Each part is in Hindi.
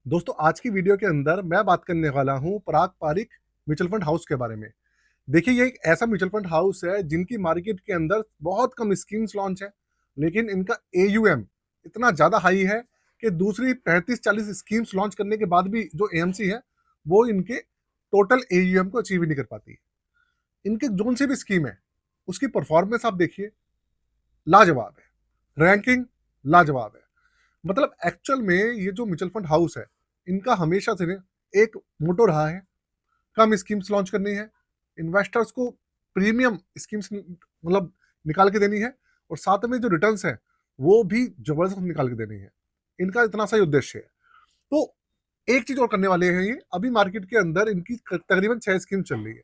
दोस्तों आज की वीडियो के अंदर मैं बात करने वाला हूं पराग पारिक म्यूचुअल फंड हाउस के बारे में। देखिए ये एक ऐसा म्यूचुअल फंड हाउस है जिनकी मार्केट के अंदर बहुत कम स्कीम्स लॉन्च है, लेकिन इनका एयूएम इतना ज़्यादा हाई है कि दूसरी 35-40 स्कीम्स लॉन्च करने के बाद भी जो एएमसी है वो इनके टोटल एयूएम को अचीव ही नहीं कर पाती है। इनके जोन से भी स्कीम है उसकी परफॉर्मेंस आप देखिए, लाजवाब है। रैंकिंग लाजवाब है। मतलब एक्चुअल में ये जो म्यूचुअल फंड हाउस है, इनका हमेशा से ना एक मोटो रहा है, कम स्कीम्स लॉन्च करनी है, इन्वेस्टर्स को प्रीमियम स्कीम्स मतलब निकाल के देनी है, और साथ में जो रिटर्न्स है वो भी जबरदस्त निकाल के देनी है। इनका इतना सा ही उद्देश्य है। तो एक चीज और करने वाले हैं ये, अभी मार्केट के अंदर इनकी तकरीबन 6 स्कीम चल रही है।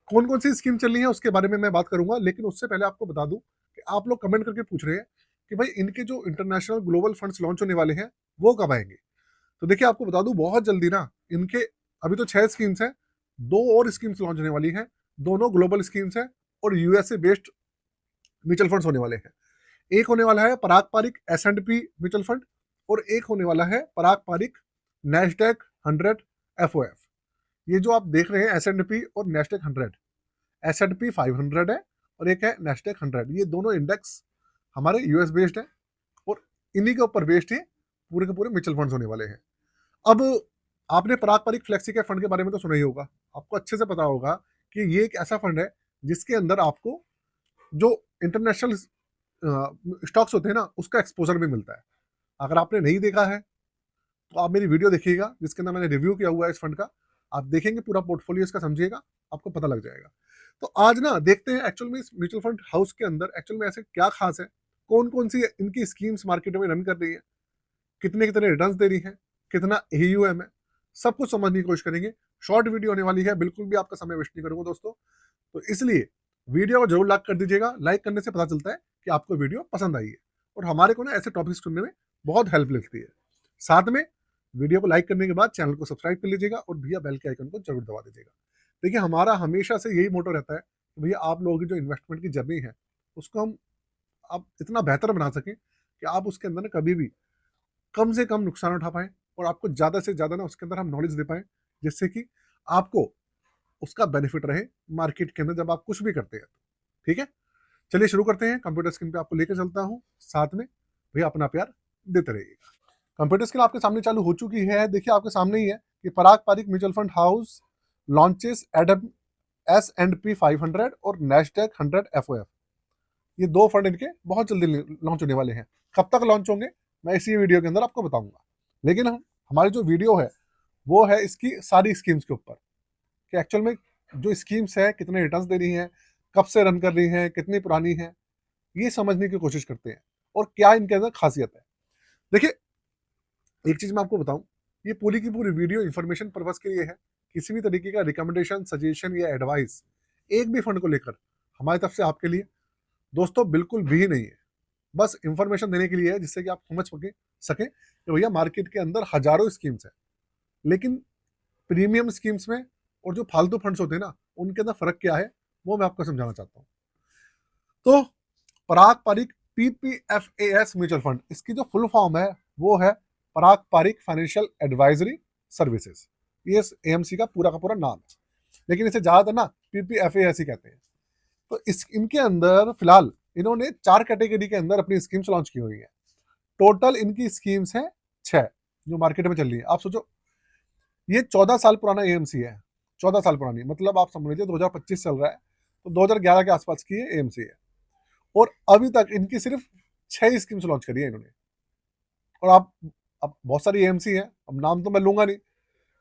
कौन कौन सी स्कीम चल रही है उसके बारे में मैं बात करूंगा, लेकिन उससे पहले आपको बता दूं कि आप लोग कमेंट करके पूछ रहे हैं कि भाई इनके जो इंटरनेशनल ग्लोबल फंड्स लॉन्च होने वाले हैं वो कब आएंगे। तो देखिए आपको बता दूं बहुत जल्दी ना, इनके अभी तो 6 स्कीम्स हैं, 2 और स्कीम्स लॉन्च होने वाली हैं। दोनों ग्लोबल स्कीम्स हैं और यूएसए बेस्ड म्यूचुअल फंड्स होने वाले हैं। एक होने वाला है पराग पारिक एस&पी म्यूचुअल फंड, और एक होने वाला है पराग पारिक नेस्डेक 100 एफओएफ। ये जो आप देख रहे हैं एस&पी और नेस्डेक 100, एस&पी 500 है और एक है नेस्डेक 100। ये दोनों इंडेक्स हमारे यूएस बेस्ड है और इन्हीं के ऊपर बेस्ड है पूरे के पूरे म्यूचुअल फंड्स होने वाले हैं। अब आपने पराग पारिक फ्लेक्सी के फंड के बारे में तो सुना ही होगा, आपको अच्छे से पता होगा कि ये एक ऐसा फंड है जिसके अंदर आपको जो इंटरनेशनल स्टॉक्स होते हैं ना उसका एक्सपोजर भी मिलता है। अगर आपने नहीं देखा है तो आप मेरी वीडियो देखिएगा जिसके अंदर मैंने रिव्यू किया हुआ है इस फंड का। आप देखेंगे पूरा पोर्टफोलियो इसका, समझिएगा, आपको पता लग जाएगा। तो आज ना देखते हैं एक्चुअल में इस म्यूचुअल फंड हाउस के अंदर एक्चुअल में ऐसे क्या खास है, कौन कौन सी इनकी स्कीम्स मार्केट में रन कर रही है, कितने कितने रिटर्न्स दे रही है, कितना एयूएम है, सब कुछ समझने की कोशिश करेंगे। शॉर्ट वीडियो होने वाली है, बिल्कुल भी आपका समय वेस्ट नहीं करूंगा दोस्तों। तो इसलिए वीडियो को जरूर लाइक कर दीजिएगा। लाइक करने से पता चलता है कि आपको वीडियो पसंद आई है, और हमारे को ना ऐसे टॉपिक्स चुनने में बहुत हेल्प मिलती है। साथ में वीडियो को लाइक करने के बाद चैनल को सब्सक्राइब कर लीजिएगा और भैया बेल के आइकन को जरूर दबा दीजिएगा। देखिए हमारा हमेशा से यही मोटो रहता है कि भैया आप लोगों की जो इन्वेस्टमेंट की जर्नी है उसको हम आप इतना बेहतर बना सकें कि आप उसके अंदर ना कभी भी कम से कम नुकसान उठा पाएँ, और आपको ज़्यादा से ज़्यादा ना उसके अंदर हम नॉलेज दे पाएँ, जिससे कि आपको उसका बेनिफिट रहे मार्केट के अंदर जब आप कुछ भी करते हैं तो। ठीक है? चलिए शुरू करते हैं। कंप्यूटर स्क्रीन पे आपको लेकर चलता हूँ, साथ में भैया अपना प्यार देते रहिएगा। कंप्यूटर स्क्रीन आपके सामने चालू हो चुकी है। देखिए आपके सामने ही है कि Parag Parikh mutual fund house launches एडम एस&पी 500 और नेस्डेक 100 एफओएफ। ये 2 फंड इनके बहुत जल्दी लॉन्च होने वाले हैं। कब तक लॉन्च होंगे मैं इसी वीडियो के अंदर आपको बताऊंगा। लेकिन हम हमारी जो वीडियो है वो है इसकी सारी स्कीम्स के ऊपर, कि एक्चुअल में जो स्कीम्स है कितने रिटर्न्स दे रही हैं, कब से रन कर रही हैं, कितनी पुरानी है, ये समझने की कोशिश करते हैं और क्या इनके अंदर खासियत है। देखिए एक चीज मैं आपको बताऊं, ये पूरी की पूरी वीडियो इंफॉर्मेशन पर्पज के लिए है। किसी भी तरीके का रिकमेंडेशन, सजेशन या एडवाइस एक भी फंड को लेकर हमारी तरफ से आपके लिए दोस्तों बिल्कुल भी नहीं है। बस इंफॉर्मेशन देने के लिए है, जिससे कि आप समझ सकें कि भैया मार्केट के अंदर हजारों स्कीम्स है, लेकिन प्रीमियम स्कीम्स में और जो फालतू फंड्स होते हैं ना उनके अंदर फर्क क्या है वो मैं आपको समझाना चाहता हूँ। तो पराग पारिक पीपीएफएएस म्यूचुअल फंड, इसकी जो फुल फॉर्म है वो है Parag Pareek financial advisory services. ये एएमसी का पूरा नाम है, लेकिन इसे ज्यादातर ना पीपीएफएएस ही कहते हैं। तो इस इनके अंदर फिलहाल इन्होंने 4 कैटेगरी के अंदर अपनी स्कीम्स लॉन्च की हुई है। टोटल इनकी स्कीम्स हैं 6 जो मार्केट में चल रही है। आप सोचो ये 14 साल पुराना एएमसी है। 14 साल पुरानी मतलब आप समझ लीजिए 2025 चल रहा है, तो 2011 के आसपास की ये एएमसी है। और अभी तक इनकी सिर्फ 6 स्कीम्स लॉन्च करी है इन्होंने। और आप अब बहुत सारी एएमसी है, अब नाम तो मैं लूंगा नहीं,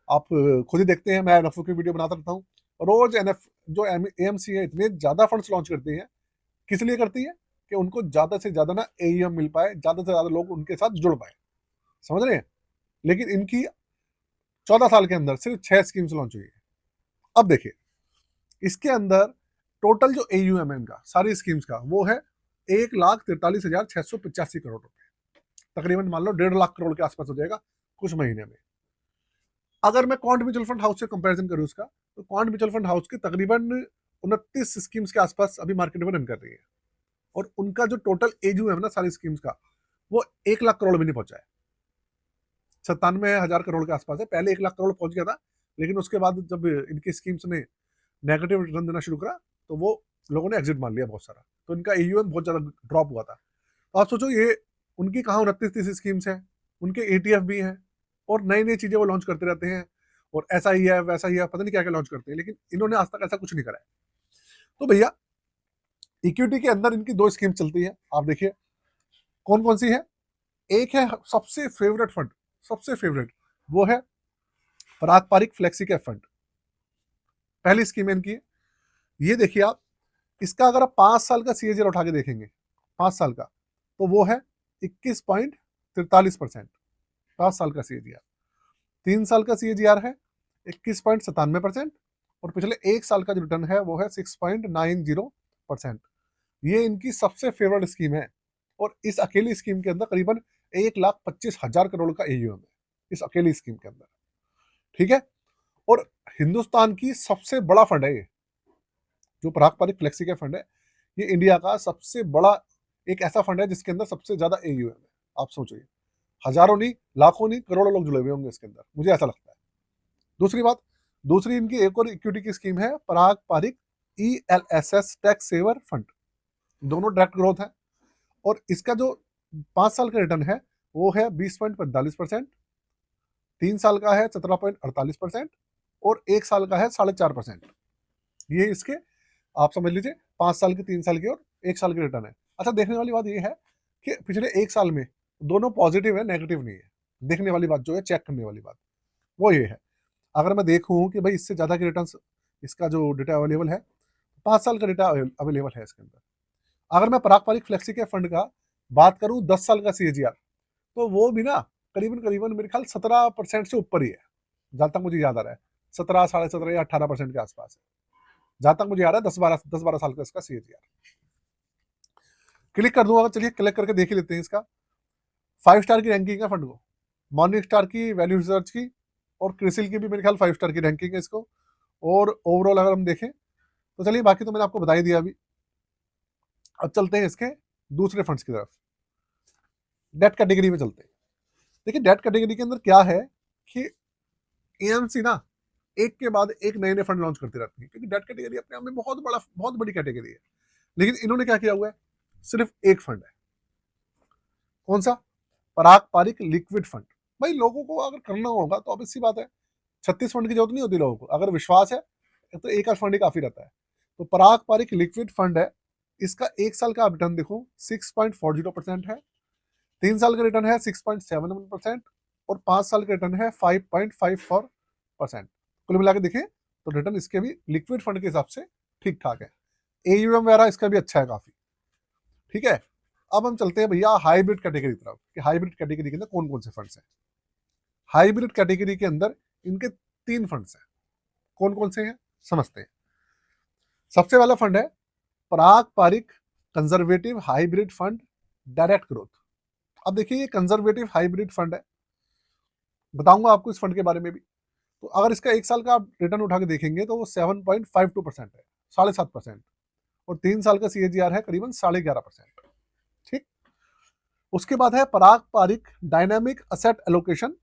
आप खुद ही देखते हैं। मैं एनएफओ की वीडियो बनाता रहता हूँ, रोज एनएफ जो एएमसी है इतने ज्यादा फंड्स लॉन्च करती है। किस लिए करती है? कि उनको ज्यादा से ज्यादा ना एईएम मिल पाए, ज्यादा से ज्यादा लोग उनके साथ जुड़ पाए। समझ रहे हैं? लेकिन इनकी 14 साल के अंदर सिर्फ 6 स्कीम्स लॉन्च हुई है। अब देखिए इसके अंदर टोटल जो एयूएम है इनका सारी स्कीम्स का वो है 1,43,685 करोड़ रुपए। तकरीबन मान लो 1.5 लाख करोड़ के आसपास हो जाएगा कुछ महीने में। अगर मैं क्वांट म्यूचुअल फंड हाउस से कंपैरिजन करूं उसका, तो क्वांट म्यूचुअल फंड हाउस की तकरीबन 29 स्कीम्स के आसपास अभी मार्केट में रन कर रही है, और उनका जो टोटल एयूएम है ना सारी स्कीम्स का वो 1 लाख करोड़ भी नहीं पहुंचा है। 97,000 करोड़ के आसपास है। पहले 1 लाख करोड़ पहुंच गया था, लेकिन उसके बाद जब इनकी स्कीम्स ने नेगेटिव रिटर्न देना शुरू करा तो वो लोगों ने एग्जिट मान लिया बहुत सारा, तो इनका एयूएम बहुत ज्यादा ड्रॉप हुआ था। तो आप सोचो ये उनकी कहाँ 29-30 स्कीम्स हैं, उनके एटीएफ भी हैं, और नई नई चीजें वो लॉन्च करते रहते हैं, और ऐसा ही है वैसा ही है, पता नहीं क्या क्या लॉन्च करते हैं, लेकिन इन्होंने आज तक ऐसा कुछ नहीं करा है। तो भैया इक्विटी के अंदर इनकी 2 स्कीम चलती है, आप देखिए कौन कौन सी है। एक है सबसे फेवरेट फंड, सबसे फेवरेट, वो है Parag Pareek flexi cap fund. पहली स्कीम है इनकी, ये देखिए आप, इसका अगर आप 5 साल का सीएजीआर उठा के देखेंगे, 5 साल का, तो वो है 21.43%। 5 साल का सीएजीआर। 3 साल का सीएजीआर है 21.97%, और पिछले 1 साल का जो रिटर्न है वो है 6.90%। ये इनकी सबसे फेवरेट स्कीम है, और इस अकेली स्कीम के अंदर करीबन 1,25,000 करोड़ का एयूएम है, इस अकेली स्कीम के अंदर। ठीक है, और हिंदुस्तान की सबसे बड़ा फंड है ये, जो पराग पारिक फ्लेक्सी का फंड है, ये इंडिया का सबसे बड़ा एक ऐसा फंड है जिसके अंदर सबसे ज्यादा एयूएम है। आप सोचिए, हजारों नहीं, लाखों नहीं, करोड़ों लोग जुड़े हुए होंगे इसके अंदर, मुझे ऐसा लगता है। दूसरी बात, दूसरी इनकी एक और इक्विटी की स्कीम है Parag Parikh ELSS tax saver fund. दोनों डायरेक्ट ग्रोथ है, और इसका जो 5 साल का रिटर्न है वो है 20.45%, 3 साल का है 17.48%, और 1 साल का है 4.5%। ये इसके आप समझ लीजिए 5 साल की, 3 साल की और 1 साल की रिटर्न है। अच्छा, देखने वाली बात ये है कि पिछले 1 साल में दोनों पॉजिटिव है, नेगेटिव नहीं है। देखने वाली बात जो है, चेक करने वाली बात वो ये है, अगर मैं देखूं कि भाई इससे ज्यादा की रिटर्न, इसका जो डेटा अवेलेबल है, 5 साल का डेटा अवेलेबल है इसके अंदर। अगर मैं पराग पारिक फ्लेक्सी के फंड का बात करूं 10 साल का सीएजीआर, तो वो भी ना करीबन करीबन मेरे ख्याल 17% से ऊपर ही है, जहां तक मुझे याद आ रहा है। 17, 17.5 या 18% के आसपास है, जहां तक मुझे याद है। 10-12 साल का इसका सीएजीआर। क्लिक कर दूंगा, चलिए क्लिक करके देख ही लेते हैं इसका। 5 स्टार की रैंकिंग है फंड को, मॉर्निंग स्टार की, वैल्यू रिसर्च की, और क्रिसिल की भी मेरे ख्याल 5 स्टार की रैंकिंग है इसको। और ओवरऑल अगर हम देखें तो चलिए, बाकी तो मैंने आपको बता ही दिया अभी। अब चलते हैं इसके दूसरे फंड्स की तरफ, डेट कैटेगरी में चलते हैं। देखिए डेट कैटेगरी के अंदर क्या है कि एएमसी ना एक के बाद एक नए नए फंड लॉन्च करती रहती है, क्योंकि डेट कैटेगरी अपने आप में बहुत बड़ी कैटेगरी है। लेकिन इन्होंने क्या किया हुआ है, सिर्फ एक फंड है। कौन सा? पराग पारिक लिक्विड फंड। भाई लोगों को अगर करना होगा तो ऑब्वियस सी बात है, 36 फंड की जरूरत नहीं होती लोगों को। अगर विश्वास है तो एक आध फंड ही काफी रहता है। तो पराग पारिक लिक्विड फंड है, इसका 1 साल का रिटर्न देखो 6.40% है, 3 साल का रिटर्न है 6.71%, और 5 साल का रिटर्न है 5.54%। कुल मिला के देखें तो रिटर्न इसके भी लिक्विड फंड के हिसाब से ठीक ठाक है। एयूएम वगैरह इसका भी अच्छा है काफी। ठीक है, अब हम चलते हैं भैया हाइब्रिड कैटेगरी की तरफ, कि हाइब्रिड कैटेगरी के अंदर कौन कौन से फंड्स हैं। हाइब्रिड कैटेगरी के अंदर इनके 3 फंड्स हैं। कौन कौन से हैं समझते हैं। सबसे पहला फंड है Parag Parikh conservative hybrid fund direct growth. अब देखिए ये कंजर्वेटिव हाइब्रिड फंड है, बताऊंगा आपको इस फंड के बारे में भी। तो अगर इसका 1 साल का आप रिटर्न उठा के देखेंगे तो वो 7.52% है, 7.5%, और 3 साल का सीएजीआर है करीबन 11.5%। ठीक, उसके बाद है Parag Parikh dynamic asset allocation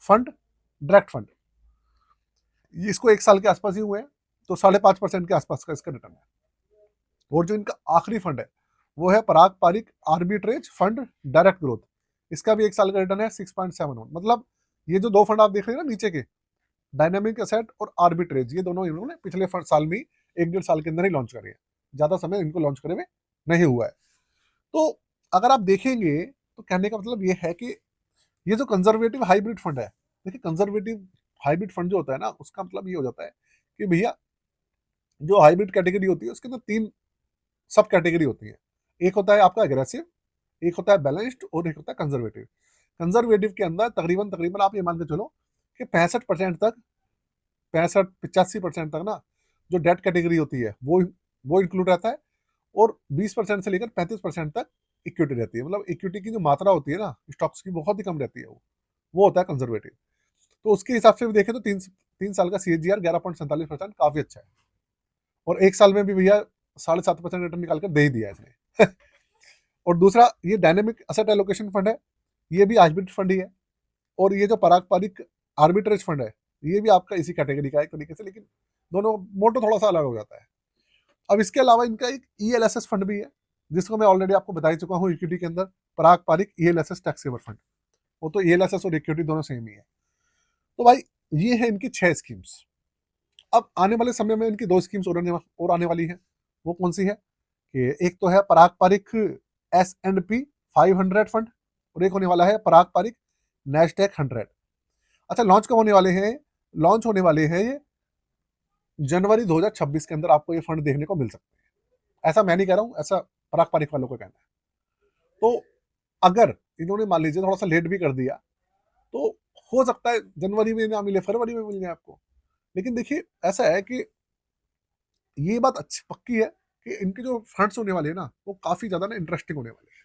fund direct fund. इसको 1 साल के आसपास ही हुए हैं, तो 5.5% के आसपास का इसका रिटर्न है। और जो इनका आखिरी फंड है वो है Parag Parikh arbitrage fund direct growth. इसका भी 1 साल का रिटर्न है 6.71। मतलब ये जो 2 फंड आप देख रहे हैं ना नीचे के, डायनामिक असेट और आर्बिट्रेज, ये दोनों इन्होंने पिछले साल में 1-1.5 साल के अंदर ही लॉन्च करे हैं, ज्यादा समय इनको लॉन्च करे हुए नहीं हुआ है। तो अगर आप देखेंगे तो कहने का मतलब ये है कि ये जो कंजर्वेटिव हाइब्रिड फंड है, देखिए कंजर्वेटिव हाइब्रिड फंड जो होता है ना, उसका मतलब ये हो जाता है कि भैया जो हाइब्रिड कैटेगरी होती है उसके अंदर 3 सब कैटेगरी होती है। एक होता है आपका एग्रेसिव, एक होता है बैलेंस्ड, और एक होता है कंजर्वेटिव। कंजर्वेटिव के अंदर तकरीबन तकरीबन आप ये मान के चलो कि 65% तक, 65-85% तक ना जो डेट कैटेगरी होती है वो इंक्लूड रहता है, और 20% से लेकर 35% तक इक्विटी रहती है। मतलब इक्विटी की जो मात्रा होती है ना स्टॉक्स की, बहुत ही कम रहती है, वो होता है कंजर्वेटिव। तो उसके हिसाब से भी देखें तो 3 साल का सीएजीआर 11.47% काफी अच्छा है, और 1 साल में भी भैया 7.5% रिटर्न निकाल कर दे ही दिया इसने। और दूसरा ये डायनेमिक असेट एलोकेशन फंड है, ये भी हाइब्रिड फंड ही है। और ये जो पारंपरिक आर्बिट्रेज फंड है, ये भी आपका इसी कैटेगरी का है एक तरीके से, लेकिन दोनों मोटो थोड़ा सा अलग हो जाता है। अब इसके अलावा इनका एक ईएलएसएस फंड भी है, जिसको मैं ऑलरेडी आपको बता ही चुका हूँ, इक्विटी के अंदर पारंपरिक ईएलएसएस टैक्स सेवर फंड। वो तो ईएलएसएस और इक्विटी दोनों सेम ही है। तो भाई ये है इनकी 6 स्कीम्स। अब आने वाले समय में इनकी 2 स्कीम्स और आने वाली है। वो कौन सी है कि एक तो है पारंपरिक S&P 500 फंड, और एक होने वाला है पारंपरिक नैस्डैक 100। अच्छा, लॉन्च कब होने वाले हैं? लॉन्च होने वाले हैं ये जनवरी 2026 के अंदर आपको ये फंड देखने को मिल सकते हैं। ऐसा मैं नहीं कह रहा हूँ, ऐसा पारंपरिक वालों का कहना है। तो अगर इन्होंने मान लीजिए थोड़ा सा लेट भी कर दिया, तो हो सकता है जनवरी में ना मिले, फरवरी में मिल जाए आपको। लेकिन देखिए ऐसा है कि ये बात अच्छी पक्की है कि इनके जो फंड्स होने वाले हैं ना, वो काफी ज्यादा ना इंटरेस्टिंग होने वाले हैं।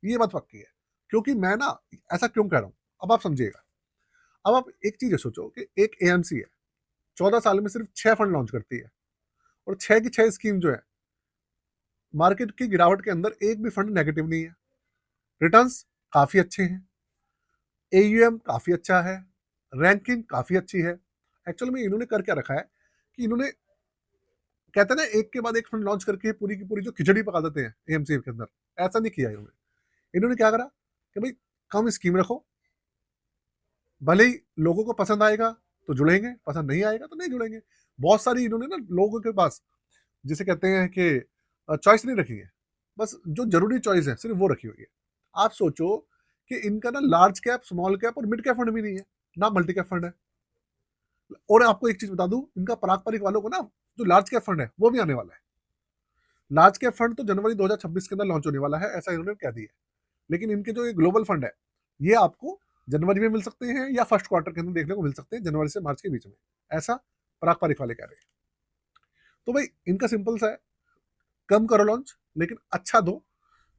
ये बात पक्की है, क्योंकि मैं ना ऐसा क्यों कह रहा हूँ, अब आप समझिएगा। अब आप एक चीज सोचो कि एक एएमसी है, 14 साल में सिर्फ 6 फंड लॉन्च करती है, और 6 की 6 स्कीम जो है, मार्केट की गिरावट के अंदर एक भी फंड नेगेटिव नहीं है, रिटर्न्स काफी अच्छे हैं, एयूएम काफी अच्छा है, रैंकिंग काफी अच्छी है। एक्चुअल में इन्होंने कर क्या रखा है कि इन्होंने, कहते हैं ना, एक के बाद एक फंड लॉन्च करके पूरी की पूरी जो खिचड़ी पका देते हैं एएमसी के अंदर, ऐसा नहीं किया इन्होंने। इन्होंने क्या करा कि भाई कम स्कीम रखो, भले ही लोगों को पसंद आएगा तो जुड़ेंगे, पसंद नहीं आएगा तो नहीं जुड़ेंगे। बहुत सारी इन्होंने ना लोगों के पास, जिसे कहते हैं कि चॉइस नहीं रखी है, बस जो जरूरी चॉइस है सिर्फ वो रखी हुई है। आप सोचो कि इनका ना लार्ज कैप, स्मॉल कैप और मिड कैप फंड भी नहीं है, ना मल्टी कैप फंड है। और आपको एक चीज बता दूं, इनका पारंपरिक वालों को ना जो लार्ज कैप फंड है वो भी आने वाला है। लार्ज कैप फंड तो जनवरी 2026 के अंदर लॉन्च होने वाला है, ऐसा इन्होंने कह दिया। लेकिन इनके जो ये ग्लोबल फंड है, ये आपको जनवरी में मिल सकते हैं या फर्स्ट क्वार्टर के अंदर देखने को मिल सकते हैं, जनवरी से मार्च के बीच में, ऐसा पारंपरिक वाले कह रहे हैं। तो भाई इनका सिंपल सा है, कम करो लॉन्च, लेकिन अच्छा दो,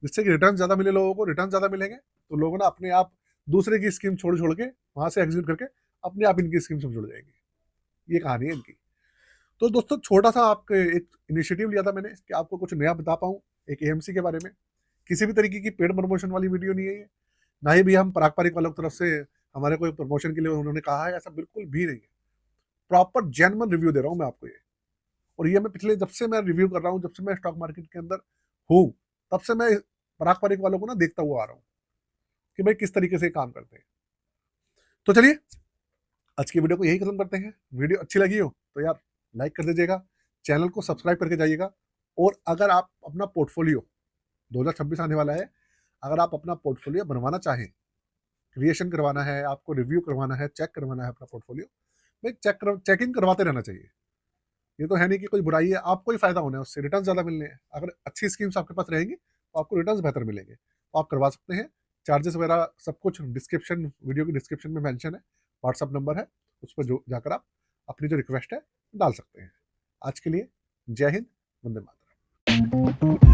जिससे कि रिटर्न ज्यादा मिले लोगों को। रिटर्न ज्यादा मिलेंगे तो लोग ना अपने आप दूसरे की स्कीम छोड़ छोड़ के, वहां से एग्जिट करके अपने आप इनकी स्कीम से जुड़ जाएंगे। ये कहानी है इनकी। तो दोस्तों, छोटा सा आपके एक इनिशिएटिव लिया था मैंने कि आपको कुछ नया बता पाऊँ एक एएमसी के बारे में। किसी भी तरीके की पेड प्रमोशन वाली वीडियो नहीं है ये, ना ही भी हम पारंपरिक वालों की तरफ से हमारे कोई प्रमोशन के लिए उन्होंने कहा है, ऐसा बिल्कुल भी नहीं है। प्रॉपर जेन्युइन रिव्यू दे रहा हूँ मैं आपको ये। और ये मैं पिछले, जब से मैं रिव्यू कर रहा हूँ, जब से मैं स्टॉक मार्केट के अंदर हूँ, तब से मैं पारंपरिक वालों को ना देखता हुआ आ रहा हूँ कि भाई किस तरीके से काम करते हैं। तो चलिए आज की वीडियो को यही खत्म करते हैं। वीडियो अच्छी लगी हो तो यार लाइक कर दीजिएगा, चैनल को सब्सक्राइब करके जाइएगा। और अगर आप अपना पोर्टफोलियो, 2026 आने वाला है, अगर आप अपना पोर्टफोलियो बनवाना चाहें, क्रिएशन करवाना है, आपको रिव्यू करवाना है, चेक करवाना है अपना पोर्टफोलियो, भाई चेकिंग करवाते रहना चाहिए। ये तो है नहीं कि कोई बुराई है, आपको ही फायदा होना है, उससे रिटर्न ज्यादा मिलने हैं। अगर अच्छी स्कीम्स आपके पास रहेंगी तो आपको रिटर्न बेहतर मिलेंगे, तो आप करवा सकते हैं। चार्जेस वगैरह सब कुछ डिस्क्रिप्शन, वीडियो की डिस्क्रिप्शन में मेंशन है, व्हाट्सअप नंबर है, उस पर जो जाकर आप अपनी जो रिक्वेस्ट है डाल सकते हैं। आज के लिए जय हिंद, वंदे मातरम।